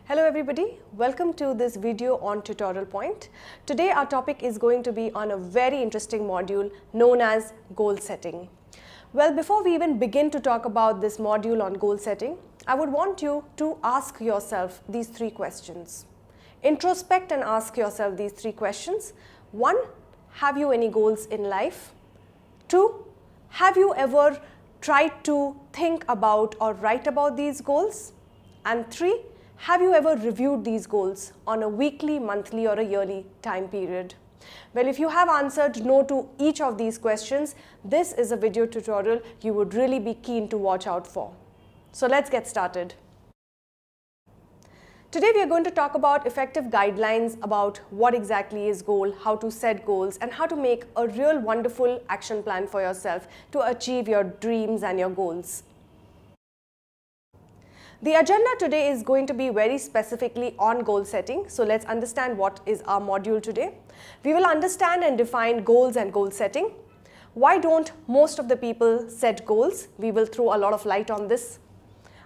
Hello everybody, welcome to this video on Tutorial Point. Today our topic is going to be on a very interesting module known as goal setting. Well, before we even begin to talk about this module on goal setting, I would want you to ask yourself these three questions. Introspect and ask yourself these three questions. 1. Have you any goals in life? 2. Have you ever tried to think about or write about these goals? And 3. Have you ever reviewed these goals on a weekly, monthly or a yearly time period? Well, if you have answered no to each of these questions, this is a video tutorial you would really be keen to watch out for. So let's get started. Today we are going to talk about effective guidelines about what exactly is goal, how to set goals and how to make a real wonderful action plan for yourself to achieve your dreams and your goals. The agenda today is going to be very specifically on goal setting. So let's understand what is our module today. We will understand and define goals and goal setting. Why don't most of the people set goals? We will throw a lot of light on this.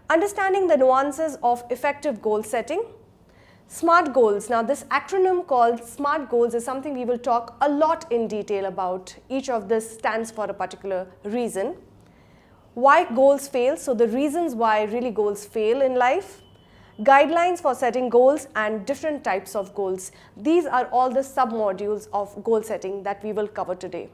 Understanding the nuances of effective goal setting. SMART goals. Now this acronym called SMART goals is something we will talk a lot in detail about. Each of this stands for a particular reason. Why goals fail, so the reasons why really goals fail in life, guidelines for setting goals and different types of goals. These are all the sub-modules of goal setting that we will cover today.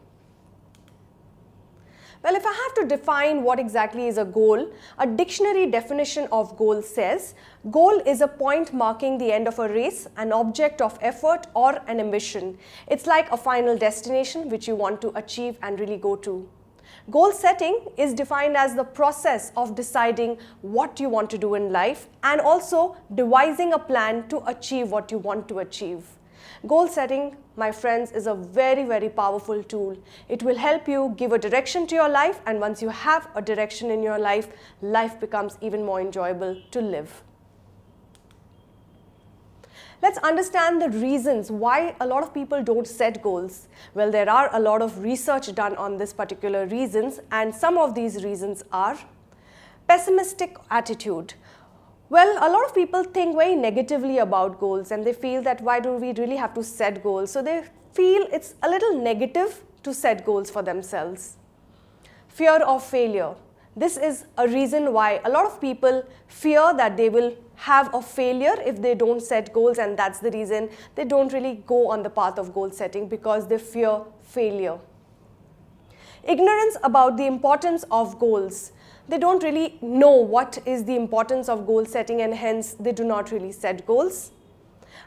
Well, if I have to define what exactly is a goal, a dictionary definition of goal says, goal is a point marking the end of a race, an object of effort or an ambition. It's like a final destination which you want to achieve and really go to. Goal setting is defined as the process of deciding what you want to do in life and also devising a plan to achieve what you want to achieve. Goal setting, my friends, is a very, very powerful tool. It will help you give a direction to your life, and once you have a direction in your life, life becomes even more enjoyable to live. Let's understand the reasons why a lot of people don't set goals. Well, there are a lot of research done on this particular reasons, and some of these reasons are pessimistic attitude. Well, a lot of people think very negatively about goals and they feel that why do we really have to set goals? So they feel it's a little negative to set goals for themselves. Fear of failure. This is a reason why a lot of people fear that they will have a failure if they don't set goals, and that's the reason they don't really go on the path of goal setting, because they fear failure. Ignorance about the importance of goals. They don't really know what is the importance of goal setting and hence they do not really set goals.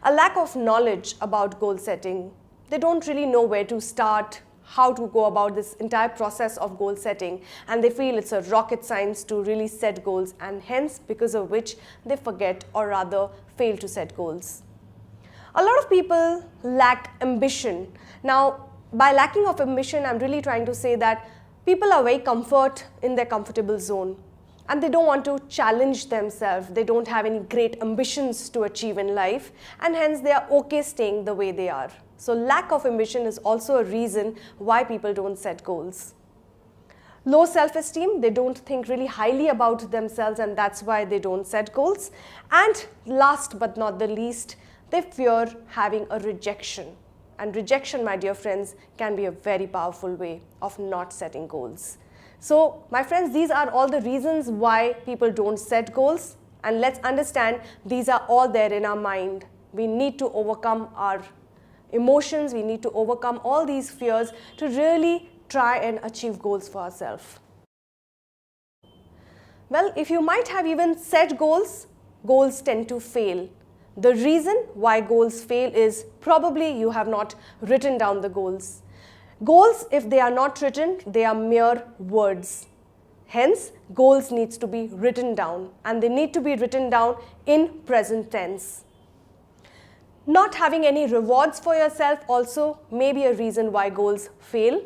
A lack of knowledge about goal setting. They don't really know where to start, how to go about this entire process of goal setting, and they feel it's a rocket science to really set goals, and hence because of which they forget or rather fail to set goals. A lot of people lack ambition. Now, by lacking of ambition, I'm really trying to say that people are very comfort in their comfortable zone and they don't want to challenge themselves. They don't have any great ambitions to achieve in life, and hence they are okay staying the way they are. So lack of ambition is also a reason why people don't set goals. Low self-esteem, they don't think really highly about themselves and that's why they don't set goals. And last but not the least, they fear having a rejection. And rejection, my dear friends, can be a very powerful way of not setting goals. So, my friends, these are all the reasons why people don't set goals, and let's understand these are all there in our mind. We need to overcome our emotions, we need to overcome all these fears to really try and achieve goals for ourselves. Well, if you might have even set goals, goals tend to fail. The reason why goals fail is probably you have not written down the goals. Goals, if they are not written, they are mere words. Hence, goals needs to be written down, and they need to be written down in present tense. Not having any rewards for yourself also may be a reason why goals fail.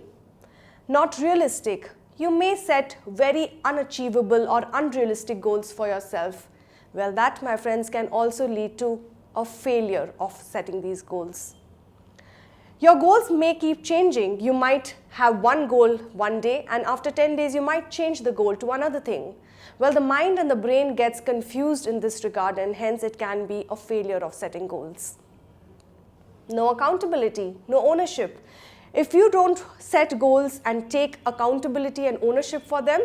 Not realistic. You may set very unachievable or unrealistic goals for yourself. Well, that, my friends, can also lead to a failure of setting these goals. Your goals may keep changing. You might have one goal one day and after 10 days you might change the goal to another thing. Well, the mind and the brain gets confused in this regard, and hence it can be a failure of setting goals. No accountability, no ownership. If you don't set goals and take accountability and ownership for them,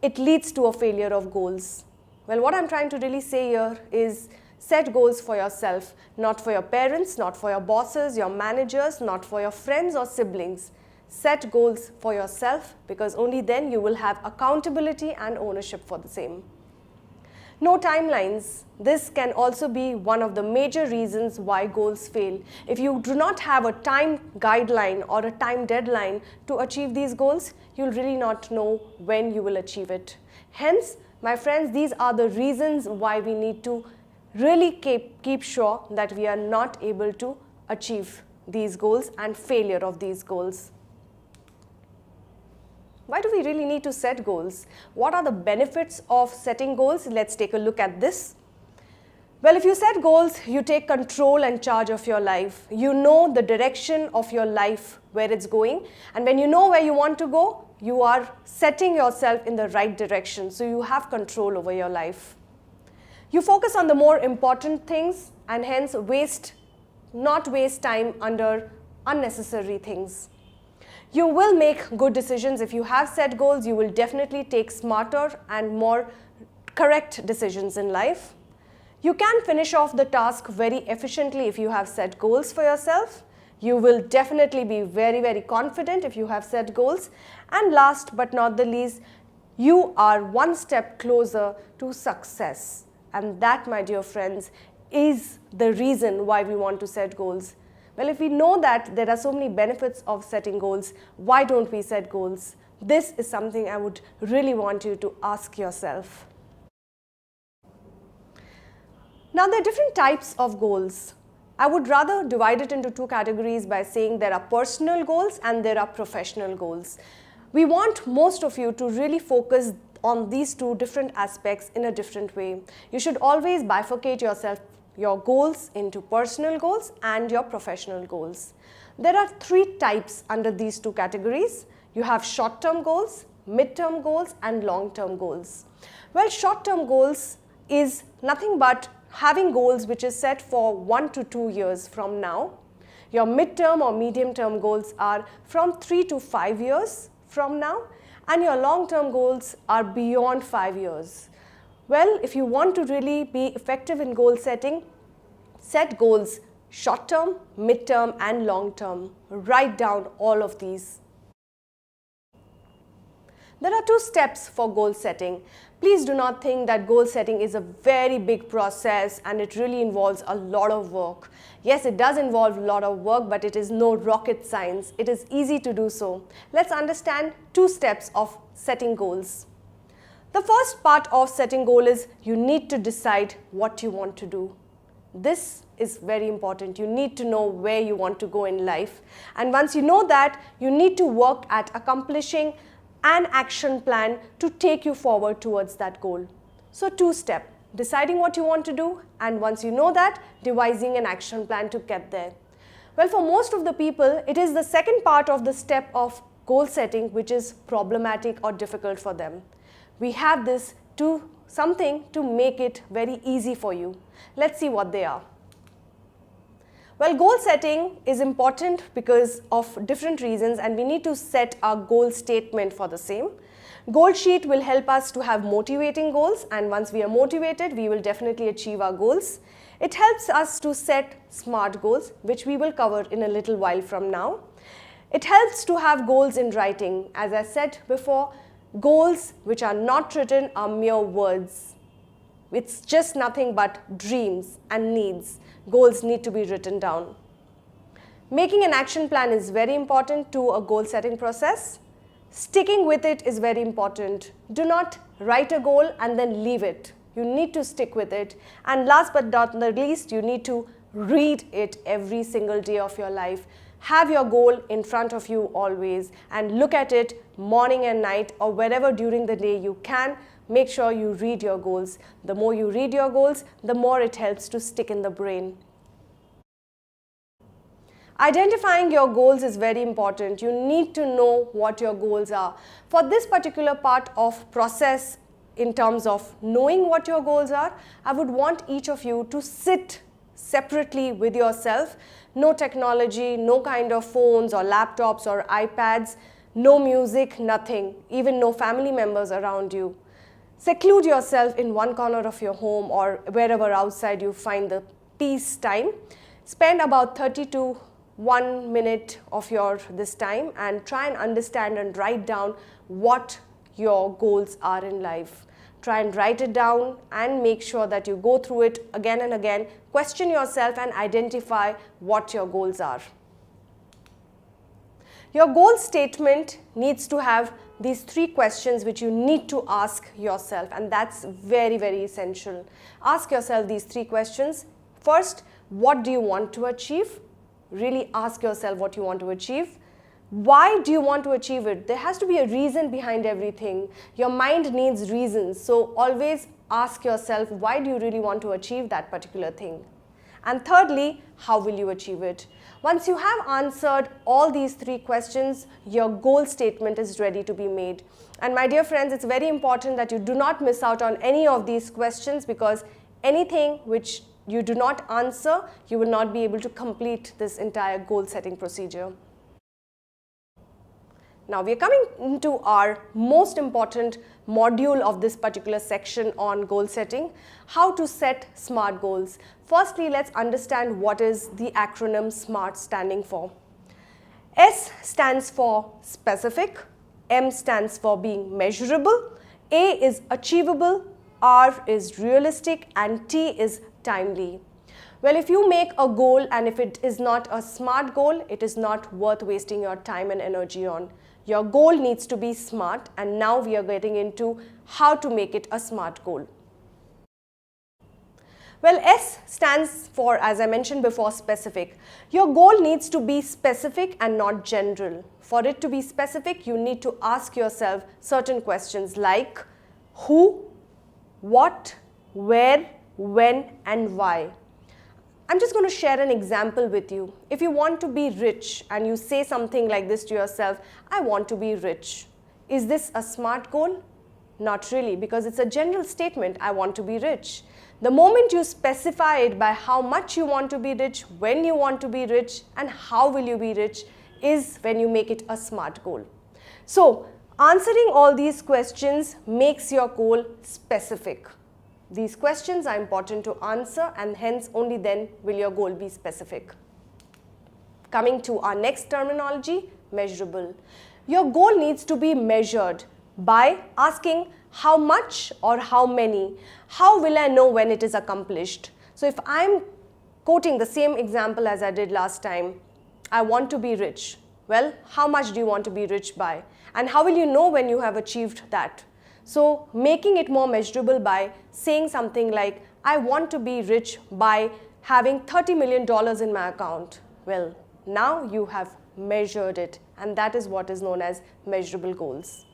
it leads to a failure of goals. Well, what I'm trying to really say here is set goals for yourself, not for your parents, not for your bosses, your managers, not for your friends or siblings. Set goals for yourself, because only then you will have accountability and ownership for the same. No timelines. This can also be one of the major reasons why goals fail. If you do not have a time guideline or a time deadline to achieve these goals, you'll really not know when you will achieve it. Hence, my friends, these are the reasons why we need to really keep sure that we are not able to achieve these goals and failure of these goals. Why do we really need to set goals? What are the benefits of setting goals? Let's take a look at this. Well, if you set goals, you take control and charge of your life. You know the direction of your life, where it's going. And when you know where you want to go, you are setting yourself in the right direction. So you have control over your life. You focus on the more important things and hence not waste time under unnecessary things. You will make good decisions. If you have set goals, you will definitely take smarter and more correct decisions in life. You can finish off the task very efficiently if you have set goals for yourself. You will definitely be very, very confident if you have set goals. And last but not the least, you are one step closer to success. And that, my dear friends, is the reason why we want to set goals. Well, if we know that there are so many benefits of setting goals, why don't we set goals? This is something I would really want you to ask yourself. Now, there are different types of goals. I would rather divide it into two categories by saying there are personal goals and there are professional goals. We want most of you to really focus on these two different aspects in a different way. You should always bifurcate your goals into personal goals and your professional goals. There are three types under these two categories. You have short-term goals, mid-term goals and long-term goals. Well, short-term goals is nothing but having goals which is set for 1 to 2 years from now. Your mid-term or medium-term goals are from 3 to 5 years from now, and your long-term goals are beyond 5 years. Well, if you want to really be effective in goal setting, set goals short-term, mid-term and long-term. Write down all of these. There are 2 steps for goal setting. Please do not think that goal setting is a very big process and it really involves a lot of work. Yes, it does involve a lot of work, but it is no rocket science. It is easy to do so. Let's understand 2 steps of setting goals. The first part of setting goal is you need to decide what you want to do. This is very important. You need to know where you want to go in life. And once you know that, you need to work at accomplishing an action plan to take you forward towards that goal. So 2 steps, deciding what you want to do, and once you know that, devising an action plan to get there. Well, for most of the people, it is the second part of the step of goal setting which is problematic or difficult for them. We have this something to make it very easy for you. Let's see what they are. Well, goal setting is important because of different reasons, and we need to set our goal statement for the same. Goal sheet will help us to have motivating goals, and once we are motivated, we will definitely achieve our goals. It helps us to set SMART goals, which we will cover in a little while from now. It helps to have goals in writing. As I said before, goals which are not written are mere words. It's just nothing but dreams and needs. Goals need to be written down. Making an action plan is very important to a goal setting process. Sticking with it is very important. Do not write a goal and then leave it. You need to stick with it. And last but not the least, you need to read it every single day of your life. Have your goal in front of you always and look at it morning and night or wherever during the day you can. Make sure you read your goals. The more you read your goals, the more it helps to stick in the brain. Identifying your goals is very important. You need to know what your goals are. For this particular part of process in terms of knowing what your goals are, I would want each of you to sit separately with yourself. No technology, no kind of phones or laptops or iPads, no music, nothing, even no family members around you. Seclude yourself in one corner of your home or wherever outside you find the peace time. Spend about 30 to 1 minute of this time and try and understand and write down what your goals are in life. Try and write it down and make sure that you go through it again and again. Question yourself and identify what your goals are. Your goal statement needs to have these 3 questions which you need to ask yourself, and that's very, very essential. Ask yourself these 3 questions. First, what do you want to achieve? Really ask yourself what you want to achieve. Why do you want to achieve it? There has to be a reason behind everything. Your mind needs reasons. So always ask yourself, why do you really want to achieve that particular thing? And thirdly, how will you achieve it? Once you have answered all these 3 questions, your goal statement is ready to be made. And my dear friends, it's very important that you do not miss out on any of these questions, because anything which you do not answer, you will not be able to complete this entire goal setting procedure. Now we are coming into our most important module of this particular section on goal setting, how to set SMART goals. Firstly, let's understand what is the acronym SMART standing for. S stands for specific, M stands for being measurable, A is achievable, R is realistic, and T is timely. Well, if you make a goal and if it is not a SMART goal, it is not worth wasting your time and energy on. Your goal needs to be SMART, and now we are getting into how to make it a SMART goal. Well, S stands for, as I mentioned before, specific. Your goal needs to be specific and not general. For it to be specific, you need to ask yourself certain questions like who, what, where, when, and why. I'm just going to share an example with you. If you want to be rich and you say something like this to yourself, I want to be rich. Is this a SMART goal? Not really, because it's a general statement, I want to be rich. The moment you specify it by how much you want to be rich, when you want to be rich, and how will you be rich, is when you make it a SMART goal. So, answering all these questions makes your goal specific. These questions are important to answer, and hence only then will your goal be specific. Coming to our next terminology, measurable. Your goal needs to be measured by asking how much or how many. How will I know when it is accomplished? So if I'm quoting the same example as I did last time, I want to be rich. Well, how much do you want to be rich by? And how will you know when you have achieved that? So making it more measurable by saying something like, I want to be rich by having $30 million in my account. Well, now you have measured it, and that is what is known as measurable goals.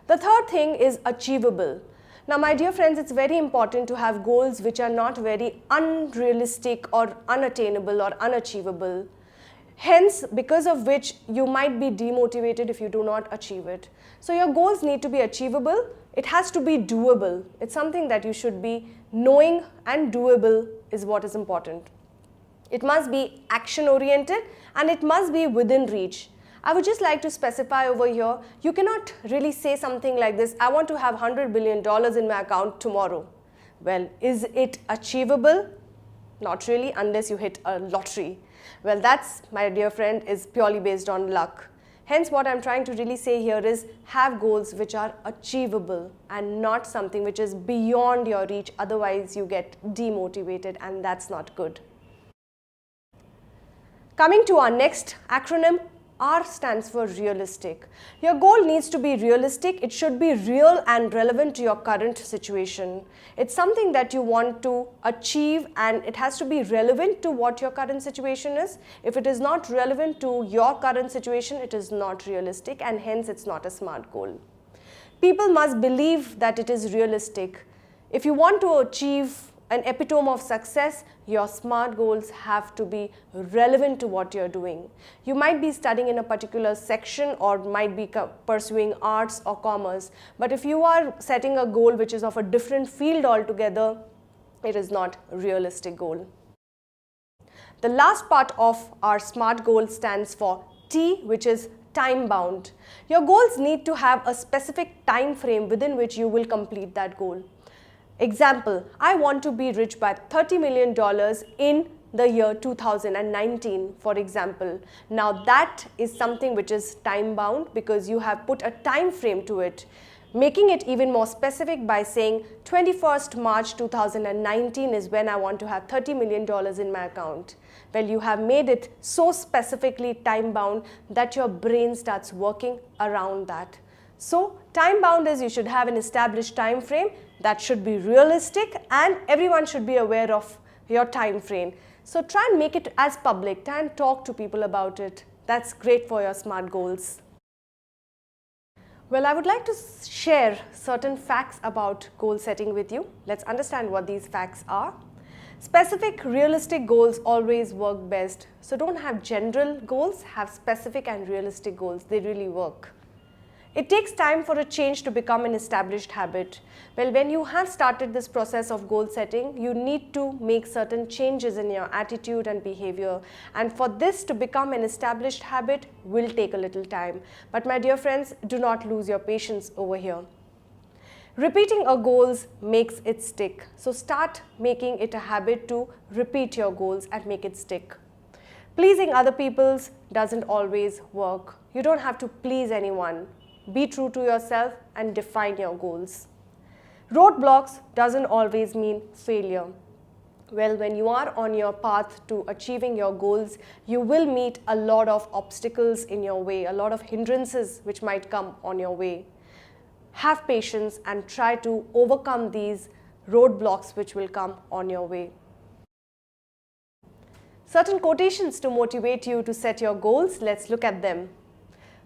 The third thing is achievable. Now, my dear friends, it's very important to have goals which are not very unrealistic or unattainable or unachievable. Hence, because of which you might be demotivated if you do not achieve it. So your goals need to be achievable. It has to be doable. It's something that you should be knowing, and doable is what is important. It must be action oriented, and it must be within reach. I would just like to specify over here, you cannot really say something like this, I want to have $100 billion in my account tomorrow. Well, is it achievable? Not really, unless you hit a lottery. Well, that's, my dear friend, is purely based on luck. Hence, what I'm trying to really say here is have goals which are achievable and not something which is beyond your reach. Otherwise, you get demotivated, and that's not good. Coming to our next acronym, R stands for realistic. Your goal needs to be realistic. It should be real and relevant to your current situation. It's something that you want to achieve, and it has to be relevant to what your current situation is. If it is not relevant to your current situation, it is not realistic, and hence it's not a SMART goal. People must believe that it is realistic. If you want to achieve an epitome of success, your SMART goals have to be relevant to what you're doing. You might be studying in a particular section or might be pursuing arts or commerce, but if you are setting a goal which is of a different field altogether, it is not a realistic goal. The last part of our SMART goal stands for T, which is time bound. Your goals need to have a specific time frame within which you will complete that goal. Example, I want to be rich by $30 million in the year 2019, for example. Now that is something which is time bound because you have put a time frame to it, making it even more specific by saying 21st March 2019 is when I want to have $30 million in my account. Well, you have made it so specifically time bound that your brain starts working around that. So time bound is you should have an established time frame that should be realistic and everyone should be aware of your time frame. So try and make it as public, try and talk to people about it. That's great for your SMART goals. Well, I would like to share certain facts about goal setting with you. Let's understand what these facts are. Specific, realistic goals always work best. So don't have general goals, have specific and realistic goals. They really work. It takes time for a change to become an established habit. Well, when you have started this process of goal setting, you need to make certain changes in your attitude and behavior. And for this to become an established habit will take a little time. But my dear friends, do not lose your patience over here. Repeating our goals makes it stick. So start making it a habit to repeat your goals and make it stick. Pleasing other people doesn't always work. You don't have to please anyone. Be true to yourself and define your goals. Roadblocks doesn't always mean failure. Well, when you are on your path to achieving your goals, you will meet a lot of obstacles in your way, a lot of hindrances which might come on your way. Have patience and try to overcome these roadblocks which will come on your way. Certain quotations to motivate you to set your goals, let's look at them.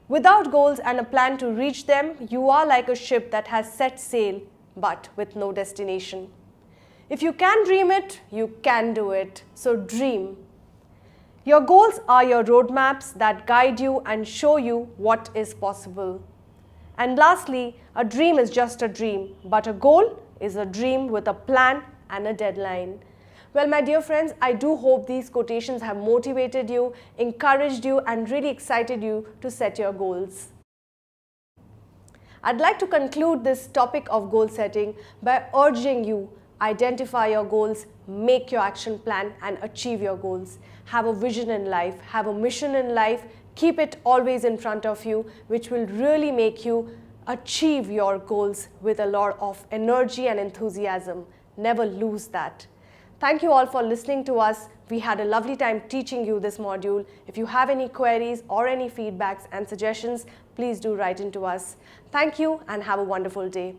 Without goals and a plan to reach them, you are like a ship that has set sail but with no destination. If you can dream it, you can do it. So dream. Your goals are your roadmaps that guide you and show you what is possible. And lastly, a dream is just a dream, but a goal is a dream with a plan and a deadline. Well, my dear friends, I do hope these quotations have motivated you, encouraged you, and really excited you to set your goals. I'd like to conclude this topic of goal setting by urging you, identify your goals, make your action plan, and achieve your goals. Have a vision in life, have a mission in life, keep it always in front of you, which will really make you achieve your goals with a lot of energy and enthusiasm. Never lose that. Thank you all for listening to us. We had a lovely time teaching you this module. If you have any queries or any feedbacks and suggestions, please do write into us. Thank you and have a wonderful day.